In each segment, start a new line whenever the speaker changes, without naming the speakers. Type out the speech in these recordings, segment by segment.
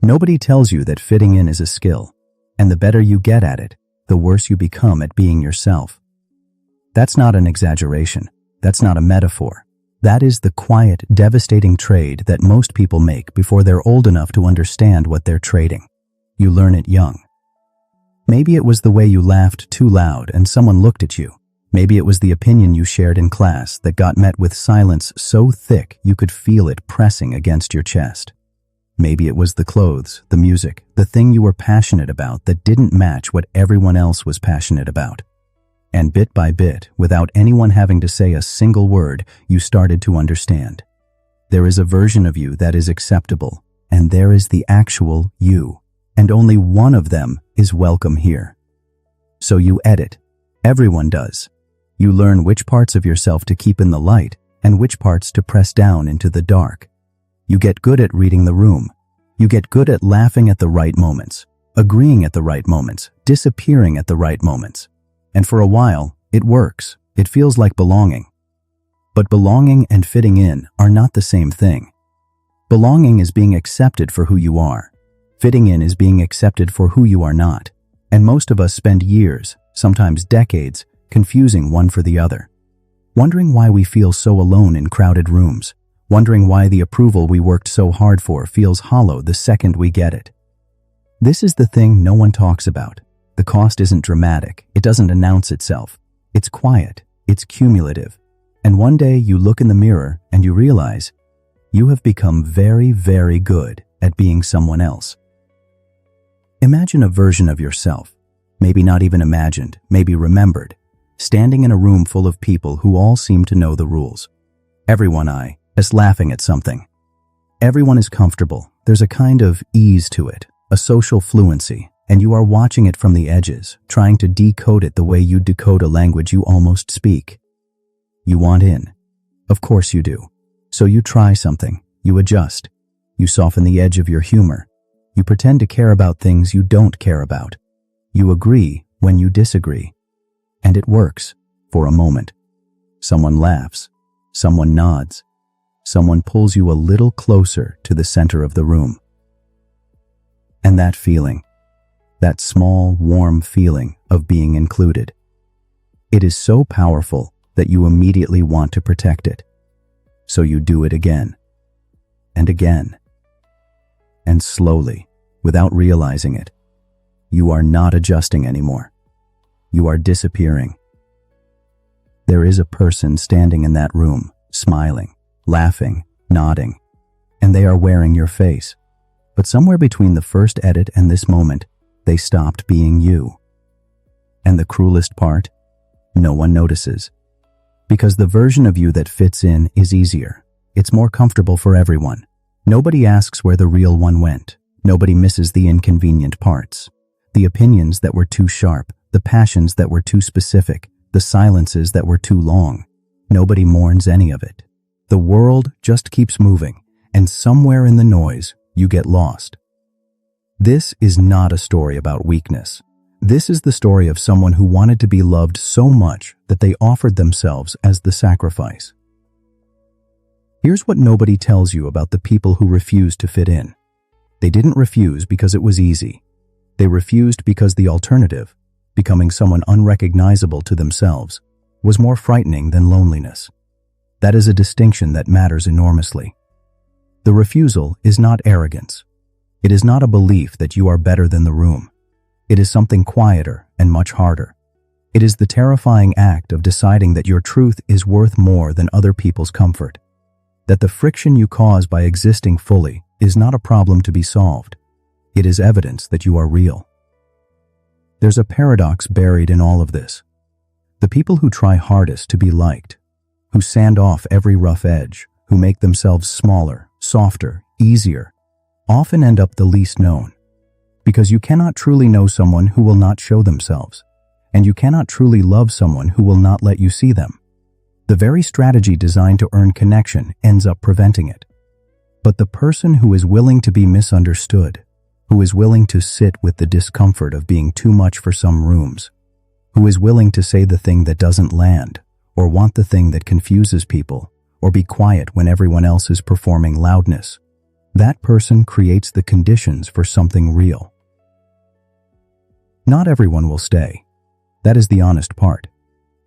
Nobody tells you that fitting in is a skill, and the better you get at it, the worse you become at being yourself. That's not an exaggeration. That's not a metaphor. That is the quiet, devastating trade that most people make before they're old enough to understand what they're trading. You learn it young. Maybe it was the way you laughed too loud and someone looked at you. Maybe it was the opinion you shared in class that got met with silence so thick you could feel it pressing against your chest. Maybe it was the clothes, the music, the thing you were passionate about that didn't match what everyone else was passionate about. And bit by bit, without anyone having to say a single word, you started to understand. There is a version of you that is acceptable, and there is the actual you, and only one of them is welcome here. So you edit. Everyone does. You learn which parts of yourself to keep in the light and which parts to press down into the dark. You get good at reading the room. You get good at laughing at the right moments, agreeing at the right moments, disappearing at the right moments. And for a while, it works. It feels like belonging. But belonging and fitting in are not the same thing. Belonging is being accepted for who you are. Fitting in is being accepted for who you are not. And most of us spend years, sometimes decades, confusing one for the other. Wondering why we feel so alone in crowded rooms. Wondering why the approval we worked so hard for feels hollow the second we get it. This is the thing no one talks about. The cost isn't dramatic. It doesn't announce itself. It's quiet. It's cumulative. And one day you look in the mirror and you realize you have become very, very good at being someone else. Imagine a version of yourself, maybe not even imagined, maybe remembered, standing in a room full of people who all seem to know the rules. Everyone is laughing at something. Everyone is comfortable. There's a kind of ease to it, a social fluency, and you are watching it from the edges, trying to decode it the way you decode a language you almost speak. You want in. Of course you do. So you try something. You adjust. You soften the edge of your humor. You pretend to care about things you don't care about. You agree when you disagree. And it works, for a moment. Someone laughs. Someone nods. Someone pulls you a little closer to the center of the room. And that feeling, that small, warm feeling of being included, it is so powerful that you immediately want to protect it. So you do it again, and again. And slowly, without realizing it, you are not adjusting anymore. You are disappearing. There is a person standing in that room, smiling, laughing, nodding, and they are wearing your face. But somewhere between the first edit and this moment, they stopped being you. And the cruelest part? No one notices. Because the version of you that fits in is easier. It's more comfortable for everyone. Nobody asks where the real one went. Nobody misses the inconvenient parts. The opinions that were too sharp, the passions that were too specific, the silences that were too long. Nobody mourns any of it. The world just keeps moving, and somewhere in the noise, you get lost. This is not a story about weakness. This is the story of someone who wanted to be loved so much that they offered themselves as the sacrifice. Here's what nobody tells you about the people who refuse to fit in. They didn't refuse because it was easy. They refused because the alternative, becoming someone unrecognizable to themselves, was more frightening than loneliness. That is a distinction that matters enormously. The refusal is not arrogance. It is not a belief that you are better than the room. It is something quieter and much harder. It is the terrifying act of deciding that your truth is worth more than other people's comfort. That the friction you cause by existing fully is not a problem to be solved. It is evidence that you are real. There's a paradox buried in all of this. The people who try hardest to be liked, who sand off every rough edge, who make themselves smaller, softer, easier, often end up the least known. Because you cannot truly know someone who will not show themselves, and you cannot truly love someone who will not let you see them. The very strategy designed to earn connection ends up preventing it. But the person who is willing to be misunderstood, who is willing to sit with the discomfort of being too much for some rooms, who is willing to say the thing that doesn't land, or want the thing that confuses people, or be quiet when everyone else is performing loudness, that person creates the conditions for something real. Not everyone will stay. That is the honest part.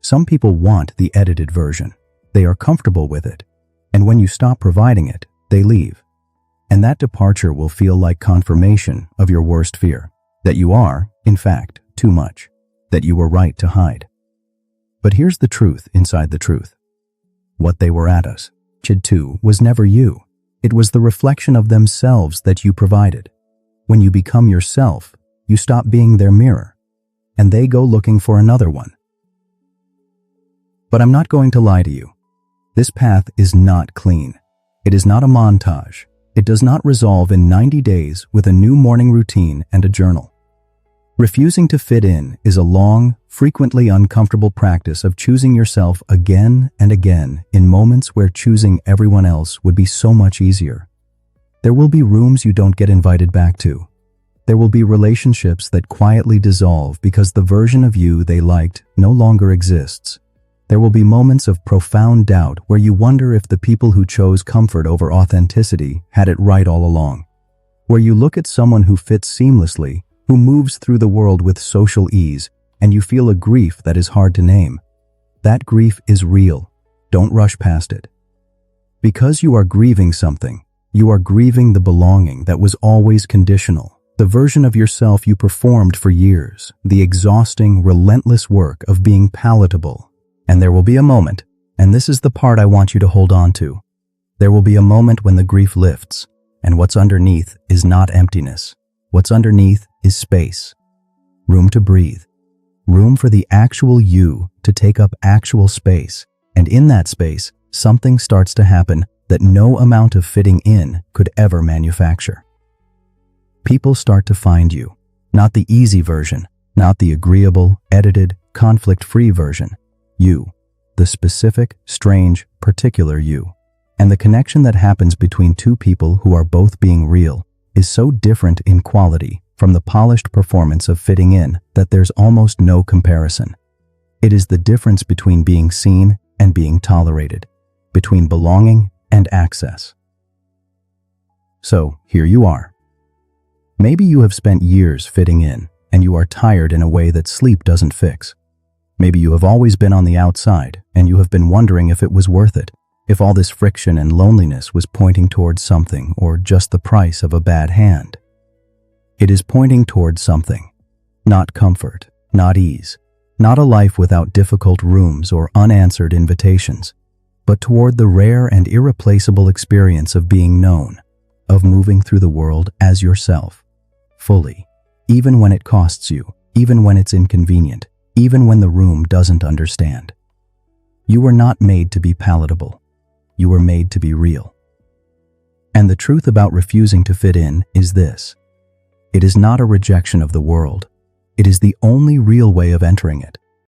Some people want the edited version. They are comfortable with it. And when you stop providing it, they leave. And that departure will feel like confirmation of your worst fear, that you are, in fact, too much, that you were right to hide. But here's the truth inside the truth. What they were at us, chid to, was never you. It was the reflection of themselves that you provided. When you become yourself, you stop being their mirror, and they go looking for another one. But I'm not going to lie to you. This path is not clean. It is not a montage. It does not resolve in 90 days with a new morning routine and a journal. Refusing to fit in is a long, frequently uncomfortable practice of choosing yourself again and again in moments where choosing everyone else would be so much easier. There will be rooms you don't get invited back to. There will be relationships that quietly dissolve because the version of you they liked no longer exists. There will be moments of profound doubt where you wonder if the people who chose comfort over authenticity had it right all along. Where you look at someone who fits seamlessly, who moves through the world with social ease, and you feel a grief that is hard to name. That grief is real. Don't rush past it. Because you are grieving something, you are grieving the belonging that was always conditional, the version of yourself you performed for years, the exhausting, relentless work of being palatable. And there will be a moment, and this is the part I want you to hold on to. There will be a moment when the grief lifts, and what's underneath is not emptiness. What's underneath is space. Room to breathe. Room for the actual you to take up actual space. And in that space, something starts to happen that no amount of fitting in could ever manufacture. People start to find you. Not the easy version, not the agreeable, edited, conflict-free version. You, the specific, strange, particular you. And the connection that happens between two people who are both being real is so different in quality from the polished performance of fitting in that there's almost no comparison. It is the difference between being seen and being tolerated, between belonging and access. So, here you are. Maybe you have spent years fitting in, and you are tired in a way that sleep doesn't fix. Maybe you have always been on the outside, and you have been wondering if it was worth it, if all this friction and loneliness was pointing towards something or just the price of a bad hand. It is pointing towards something. Not comfort, not ease, not a life without difficult rooms or unanswered invitations, but toward the rare and irreplaceable experience of being known, of moving through the world as yourself, fully, even when it costs you, even when it's inconvenient, even when the room doesn't understand. You were not made to be palatable. You were made to be real. And the truth about refusing to fit in is this. It is not a rejection of the world. It is the only real way of entering it.